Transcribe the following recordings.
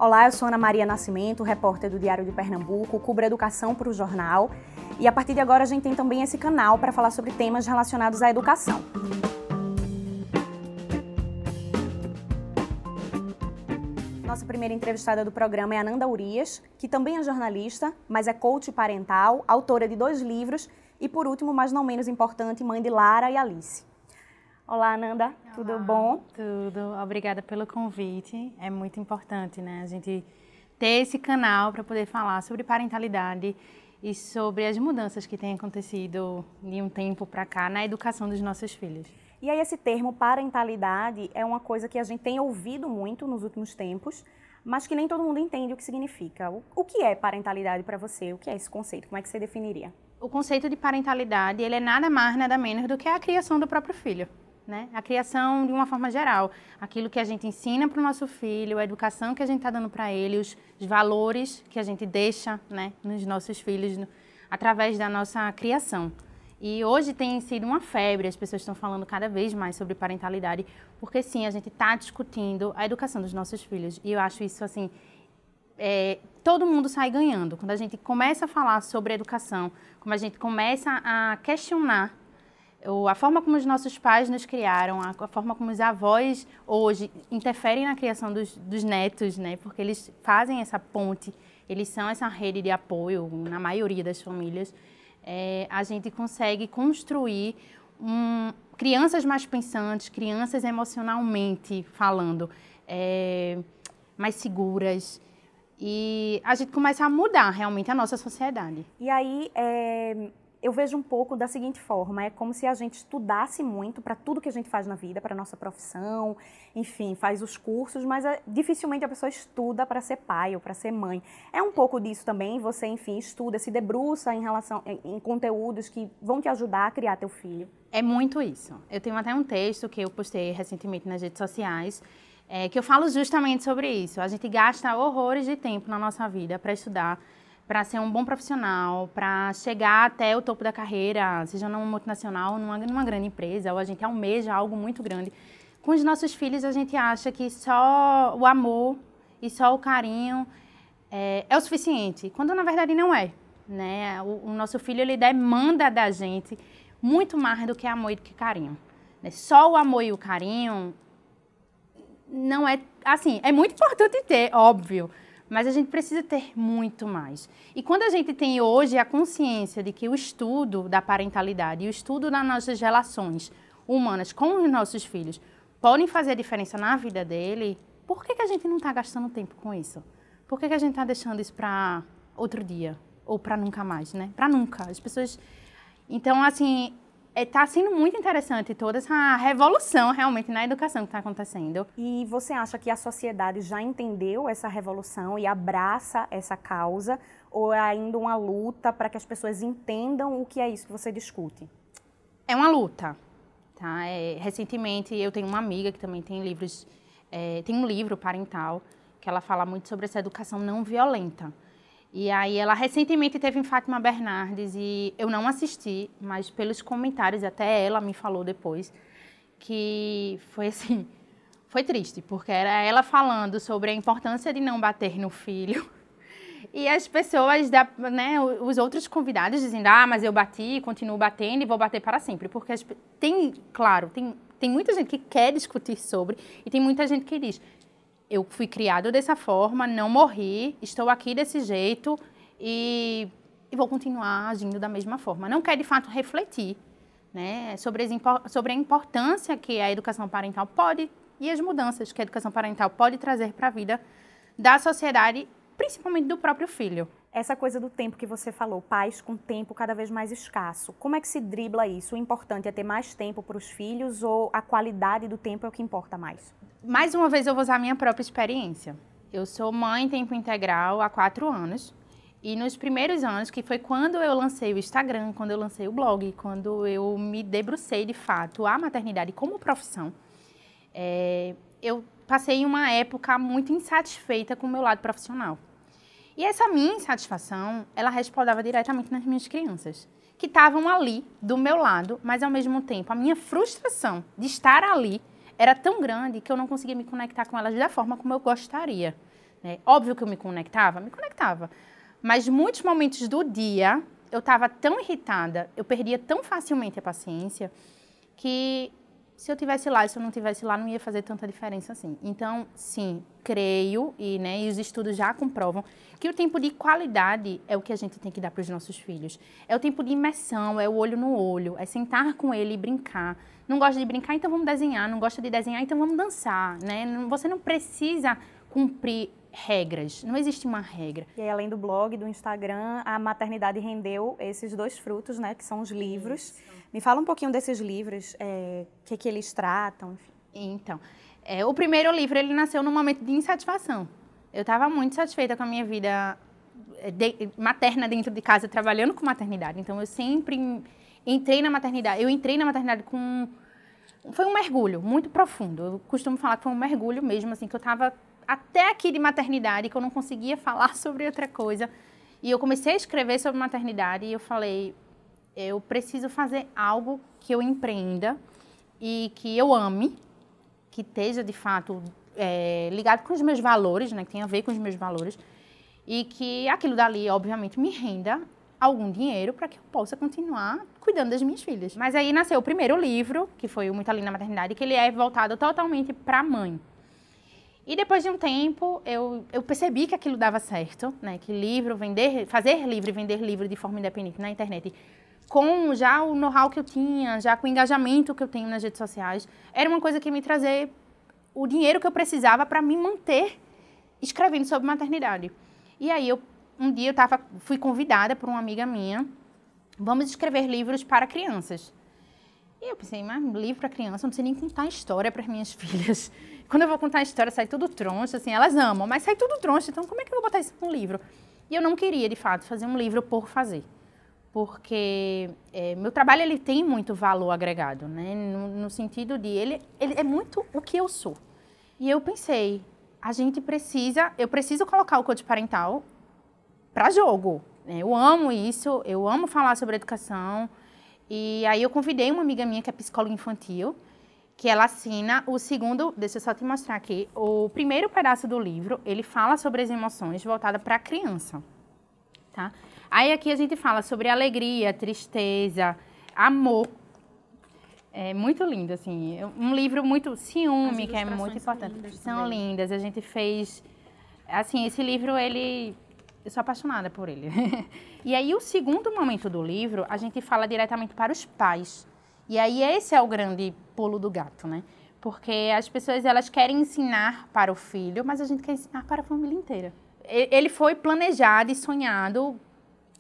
Olá, eu sou Ana Maria Nascimento, repórter do Diário de Pernambuco, cubro educação para o jornal e a partir de agora a gente tem também esse canal para falar sobre temas relacionados à educação. Nossa primeira entrevistada do programa é a Nanda Urias, que também é jornalista, mas é coach parental, autora de 2 livros e, por último, mas não menos importante, mãe de Lara e Alice. Olá, Nanda, tudo bom? Tudo, obrigada pelo convite. É muito importante, né, a gente ter esse canal para poder falar sobre parentalidade e sobre as mudanças que têm acontecido de um tempo para cá na educação dos nossos filhos. E aí esse termo parentalidade é uma coisa que a gente tem ouvido muito nos últimos tempos, mas que nem todo mundo entende o que significa. O que é parentalidade para você? O que é esse conceito? Como é que você definiria? O conceito de parentalidade, ele é nada mais, nada menos do que a criação do próprio filho, né? A criação de uma forma geral, aquilo que a gente ensina para o nosso filho, a educação que a gente está dando para ele, os valores que a gente deixa, né, nos nossos filhos através da nossa criação. E hoje tem sido uma febre, as pessoas estão falando cada vez mais sobre parentalidade, porque sim, a gente está discutindo a educação dos nossos filhos. E eu acho isso assim, todo mundo sai ganhando. Quando a gente começa a falar sobre educação, como a gente começa a questionar a forma como os nossos pais nos criaram, a forma como os avós hoje interferem na criação dos netos, né? Porque eles fazem essa ponte, eles são essa rede de apoio na maioria das famílias. A gente consegue construir crianças mais pensantes, crianças emocionalmente falando, mais seguras. E a gente começa a mudar realmente a nossa sociedade. E aí, eu vejo um pouco da seguinte forma, é como se a gente estudasse muito para tudo que a gente faz na vida, para a nossa profissão, enfim, faz os cursos, mas dificilmente a pessoa estuda para ser pai ou para ser mãe. É um pouco disso também, você, enfim, estuda, se debruça em conteúdos que vão te ajudar a criar teu filho. É muito isso. Eu tenho até um texto que eu postei recentemente nas redes sociais, que eu falo justamente sobre isso. A gente gasta horrores de tempo na nossa vida para estudar, para ser um bom profissional, para chegar até o topo da carreira, seja numa multinacional, numa grande empresa, ou a gente almeja algo muito grande. Com os nossos filhos, a gente acha que só o amor e só o carinho é o suficiente, quando na verdade não é, né? O nosso filho, ele demanda da gente muito mais do que amor e do que carinho. Só o amor e o carinho não é, assim, é muito importante ter, óbvio, mas a gente precisa ter muito mais. E quando a gente tem hoje a consciência de que o estudo da parentalidade e o estudo das nossas relações humanas com os nossos filhos podem fazer a diferença na vida dele, por que a gente não está gastando tempo com isso? Por que a gente está deixando isso para outro dia? Ou para nunca mais, né? Para nunca. As pessoas... Então, assim, está sendo muito interessante toda essa revolução realmente na educação que está acontecendo. E você acha que a sociedade já entendeu essa revolução e abraça essa causa? Ou é ainda uma luta para que as pessoas entendam o que é isso que você discute? É uma luta, tá? Recentemente eu tenho uma amiga que também tem livros, tem um livro parental que ela fala muito sobre essa educação não violenta. E aí ela recentemente teve em Fátima Bernardes e eu não assisti, mas pelos comentários, até ela me falou depois, que foi assim, foi triste, porque era ela falando sobre a importância de não bater no filho e as pessoas, né, os outros convidados dizendo, mas eu bati, continuo batendo e vou bater para sempre, porque tem muita gente que quer discutir sobre e tem muita gente que diz, eu fui criado dessa forma, não morri, estou aqui desse jeito e vou continuar agindo da mesma forma. Não quer, de fato, refletir, né, sobre a importância que a educação parental pode e as mudanças que a educação parental pode trazer para a vida da sociedade, principalmente do próprio filho. Essa coisa do tempo que você falou, pais com tempo cada vez mais escasso, como é que se dribla isso? O importante é ter mais tempo para os filhos ou a qualidade do tempo é o que importa mais? Mais uma vez eu vou usar a minha própria experiência. Eu sou mãe em tempo integral há 4 anos e nos primeiros anos, que foi quando eu lancei o Instagram, quando eu lancei o blog, quando eu me debrucei de fato a maternidade como profissão, eu passei uma época muito insatisfeita com o meu lado profissional. E essa minha insatisfação, ela respaldava diretamente nas minhas crianças, que estavam ali do meu lado, mas ao mesmo tempo a minha frustração de estar ali era tão grande que eu não conseguia me conectar com elas da forma como eu gostaria, né? Óbvio que eu me conectava, mas muitos momentos do dia eu estava tão irritada, eu perdia tão facilmente a paciência, que se eu tivesse lá e se eu não tivesse lá, não ia fazer tanta diferença assim. Então, sim, creio, e os estudos já comprovam, que o tempo de qualidade é o que a gente tem que dar para os nossos filhos. É o tempo de imersão, é o olho no olho, é sentar com ele e brincar. Não gosta de brincar, então vamos desenhar. Não gosta de desenhar, então vamos dançar, né? Você não precisa cumprir regras, não existe uma regra. E aí, além do blog, do Instagram, a maternidade rendeu esses 2 frutos, né, que são os livros. Isso. Me fala um pouquinho desses livros, o que eles tratam, enfim. Então, o primeiro livro, ele nasceu num momento de insatisfação. Eu estava muito satisfeita com a minha vida materna dentro de casa, trabalhando com maternidade. Então, eu sempre entrei na maternidade. Eu entrei na maternidade com... Foi um mergulho muito profundo. Eu costumo falar que foi um mergulho mesmo, assim, que eu estava até aqui de maternidade, que eu não conseguia falar sobre outra coisa. E eu comecei a escrever sobre maternidade e eu falei, eu preciso fazer algo que eu empreenda e que eu ame, que esteja, de fato, ligado com os meus valores, né, que tenha a ver com os meus valores, e que aquilo dali, obviamente, me renda algum dinheiro para que eu possa continuar cuidando das minhas filhas. Mas aí nasceu o primeiro livro, que foi o Muito Além da Maternidade, que ele é voltado totalmente para a mãe. E depois de um tempo, eu percebi que aquilo dava certo, né? Que fazer livro e vender livro de forma independente na internet, com já o know-how que eu tinha, já com o engajamento que eu tenho nas redes sociais, era uma coisa que me trazia o dinheiro que eu precisava para me manter escrevendo sobre maternidade. E aí, um dia fui convidada por uma amiga minha, vamos escrever livros para crianças. E eu pensei, mas livro para criança, eu não sei nem contar história para as minhas filhas. Quando eu vou contar a história, sai tudo troncho, assim, elas amam, mas sai tudo troncho, então como é que eu vou botar isso num livro? E eu não queria, de fato, fazer um livro por fazer. Porque meu trabalho, ele tem muito valor agregado, né? No sentido de, ele é muito o que eu sou. E eu pensei, eu preciso colocar o coach parental para jogo. Né? Eu amo isso, eu amo falar sobre educação. E aí eu convidei uma amiga minha que é psicóloga infantil, que ela assina o segundo, deixa eu só te mostrar aqui, o primeiro pedaço do livro, ele fala sobre as emoções voltadas para a criança, tá? Aí aqui a gente fala sobre alegria, tristeza, amor. É muito lindo, assim, um livro muito ciúme, que é muito importante. São lindas, a gente fez, assim, esse livro, eu sou apaixonada por ele. E aí, o segundo momento do livro, a gente fala diretamente para os pais. E aí, esse é o grande pulo do gato, né? Porque as pessoas, elas querem ensinar para o filho, mas a gente quer ensinar para a família inteira. Ele foi planejado e sonhado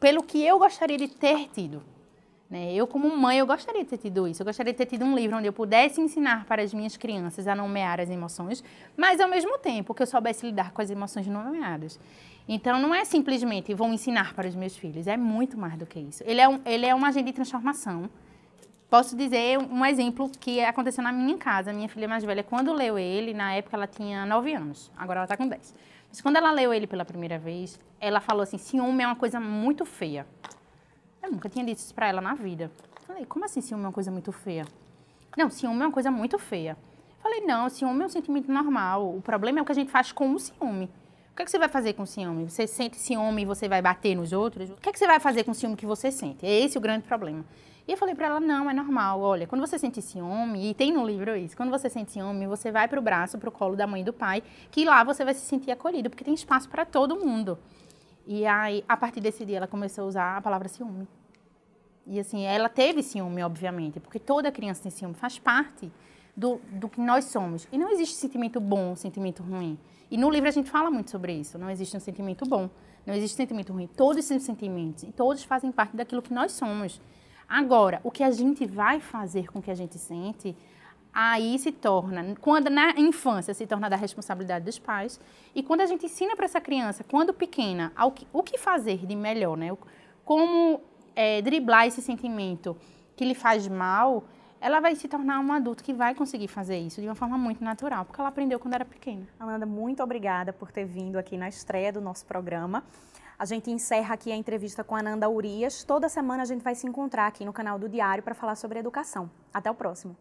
pelo que eu gostaria de ter tido. Né? Eu, como mãe, eu gostaria de ter tido isso. Eu gostaria de ter tido um livro onde eu pudesse ensinar para as minhas crianças a nomear as emoções, mas, ao mesmo tempo, que eu soubesse lidar com as emoções não nomeadas. Então, não é simplesmente vou ensinar para os meus filhos, é muito mais do que isso. Ele é um agente de transformação. Posso dizer um exemplo que aconteceu na minha casa. Minha filha mais velha, quando leu ele, na época ela tinha 9 anos, agora ela está com 10. Mas quando ela leu ele pela primeira vez, ela falou assim, ciúme é uma coisa muito feia. Eu nunca tinha dito isso para ela na vida. Falei, como assim ciúme é uma coisa muito feia? Não, ciúme é uma coisa muito feia. Falei, não, ciúme é um sentimento normal. O problema é o que a gente faz com o ciúme. O que é que você vai fazer com ciúme? Você sente ciúme e você vai bater nos outros? O que é que você vai fazer com o ciúme que você sente? É esse o grande problema. E eu falei pra ela, não, é normal. Olha, quando você sente ciúme, e tem no livro isso, quando você sente ciúme, você vai pro braço, pro colo da mãe e do pai, que lá você vai se sentir acolhido, porque tem espaço para todo mundo. E aí, a partir desse dia, ela começou a usar a palavra ciúme. E assim, ela teve ciúme, obviamente, porque toda criança tem ciúme, faz parte do que nós somos. E não existe sentimento bom, sentimento ruim. E no livro a gente fala muito sobre isso. Não existe um sentimento bom, não existe um sentimento ruim. Todos são sentimentos e todos fazem parte daquilo que nós somos. Agora, o que a gente vai fazer com o que a gente sente, aí se torna, quando na infância se torna da responsabilidade dos pais, e quando a gente ensina para essa criança, quando pequena, o que fazer de melhor, né? Como driblar esse sentimento que lhe faz mal, ela vai se tornar um adulto que vai conseguir fazer isso de uma forma muito natural, porque ela aprendeu quando era pequena. Ananda, muito obrigada por ter vindo aqui na estreia do nosso programa. A gente encerra aqui a entrevista com a Ananda Urias. Toda semana a gente vai se encontrar aqui no canal do Diário para falar sobre educação. Até o próximo.